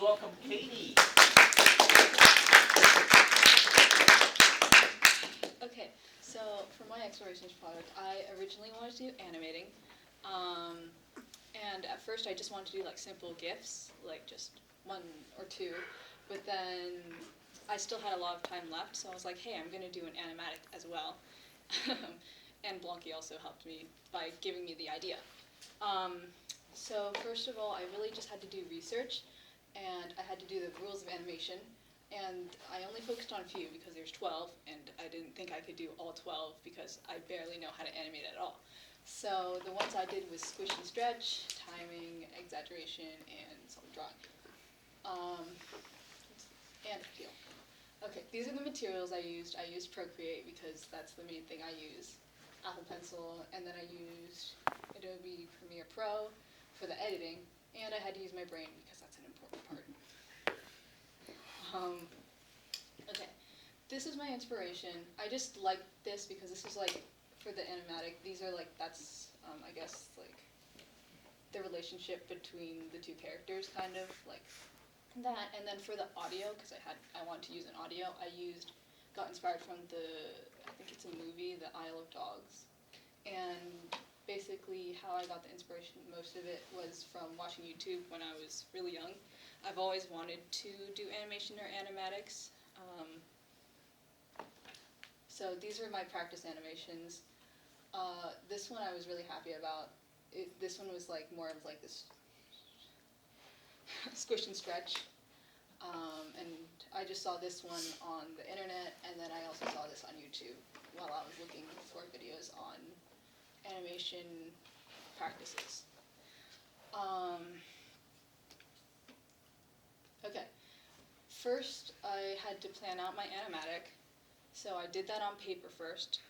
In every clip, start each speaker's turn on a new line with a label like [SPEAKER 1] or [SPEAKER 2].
[SPEAKER 1] please welcome Katie.
[SPEAKER 2] Okay, so for my explorations project, I originally wanted to do animating. And at first I just wanted to do like simple GIFs, like just one or two, but then I still had a lot of time left, so I was like, hey, I'm going to do an animatic as well. And Blanky also helped me by giving me the idea. So first of all, I really just had to do research, and I had to do the rules of animation, and I only focused on a few because there's 12, and I didn't think I could do all 12 because I barely know how to animate at all. So the ones I did was squish and stretch, timing, exaggeration, and some drawing. And feel. Okay, these are the materials I used. I used Procreate because that's the main thing I use. Apple Pencil, and then I used Adobe Premiere Pro for the editing, and I had to use my brain because that's an important part. Okay, this is my inspiration. I just like this because this is like, for the animatic, these are like, that's, I guess, like, the relationship between the two characters, kind of, like that. And then for the audio, because I wanted to use an audio, got inspired from I think it's a movie, The Isle of Dogs. And basically how I got the inspiration, most of it was from watching YouTube when I was really young. I've always wanted to do animation or animatics. So these are my practice animations. This one I was really happy about. This one was like more of like this squish and stretch. And I just saw this one on the internet, and then I also saw this on YouTube while I was looking for videos on animation practices. Okay, first I had to plan out my animatic, so I did that on paper first.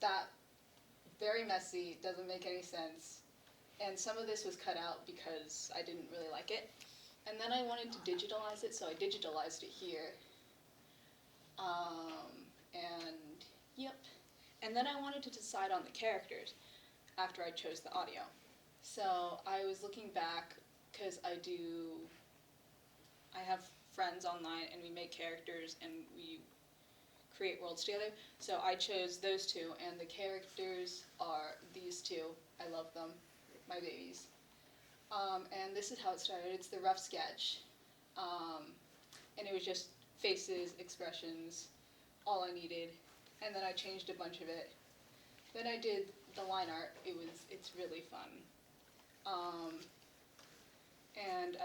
[SPEAKER 2] That very messy, doesn't make any sense, and some of this was cut out because I didn't really like it. And then I wanted to digitalize it, so I digitalized it here. And yep. And then I wanted to decide on the characters after I chose the audio. So I was looking back, because I have friends online, and we make characters, and we create worlds together. So I chose those two, and the characters are these two. I love them, my babies. And this is how it started. It's the rough sketch. And it was just faces, expressions, all I needed. And then I changed a bunch of it. Then I did the line art. It's really fun. And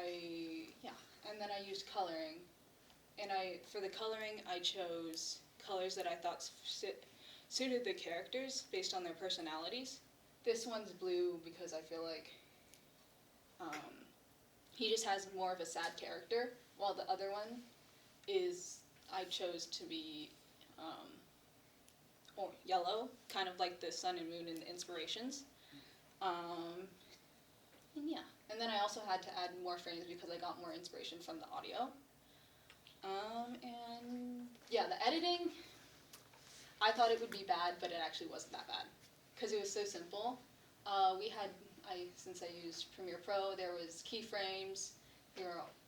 [SPEAKER 2] then I used coloring. And for the coloring, I chose colors that I thought suited the characters based on their personalities. This one's blue because I feel like he just has more of a sad character, while the other one I chose to be yellow, kind of like the sun and moon in the inspirations. And yeah, and then I also had to add more frames because I got more inspiration from the audio. And yeah, the editing, I thought it would be bad, but it actually wasn't that bad because it was so simple. Since I used Premiere Pro, there was keyframes,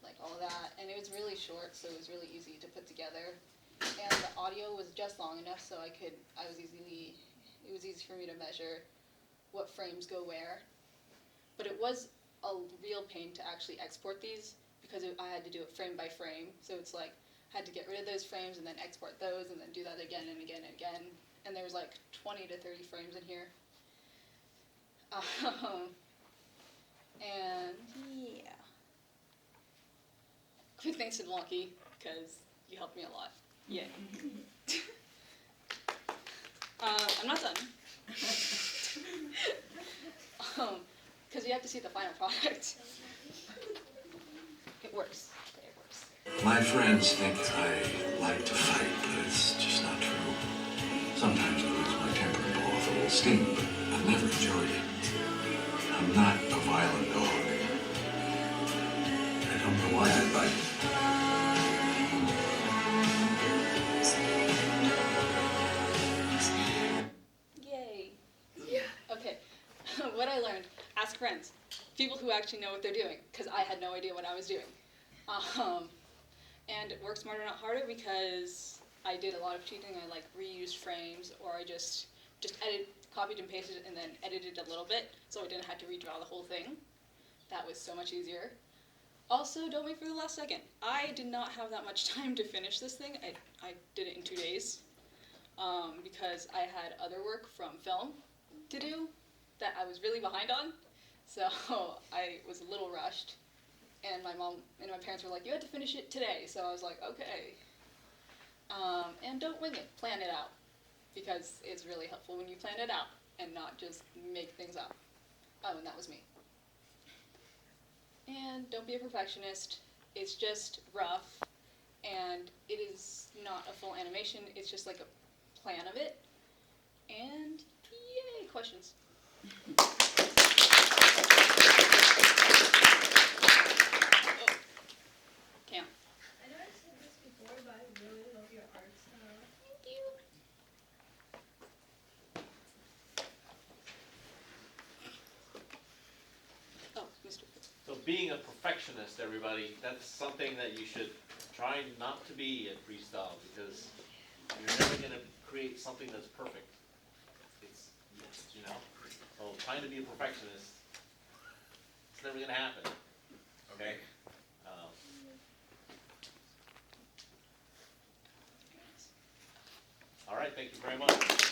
[SPEAKER 2] like all of that, and it was really short, so it was really easy to put together. And the audio was just long enough, so it was easy for me to measure what frames go where. But it was a real pain to actually export these because I had to do it frame by frame. So it's like I had to get rid of those frames and then export those and then do that again and again and again. And there was like 20 to 30 frames in here. And yeah. Quick thanks to Blanky, because you helped me a lot. Yay. I'm not done. Because you have to see the final product. It works. Okay, it works.
[SPEAKER 3] My friends think I like to fight, but it's just not true. Sometimes I lose my temper and blow off a little steam, but I've never enjoyed it. I'm not a violent dog. I don't know why I bite.
[SPEAKER 2] Yay. Yeah. Okay. What I learned, ask friends. People who actually know what they're doing, because I had no idea what I was doing. And it worked smarter, not harder, because I did a lot of cheating. I like reused frames, or I just copied and pasted it, and then edited a little bit, so I didn't have to redraw the whole thing. That was so much easier. Also, don't wait for the last second. I did not have that much time to finish this thing. I did it in 2 days, because I had other work from film to do that I was really behind on. So I was a little rushed. And my mom and my parents were like, you had to finish it today. So I was like, okay. And don't wing it, plan it out. Because it's really helpful when you plan it out and not just make things up. Oh, and that was me. And don't be a perfectionist. It's just rough. And it is not a full animation. It's just like a plan of it. And yay, questions. Cam.
[SPEAKER 1] I know I've said this before, but I really love your art style.
[SPEAKER 2] Thank you. Oh, Mr.
[SPEAKER 4] So being a perfectionist, everybody, that's something that you should try not to be at freestyle, because you're never going to create something that's perfect. It's, you know, so trying to be a perfectionist, it's never going to happen. Okay? All right, thank you very much.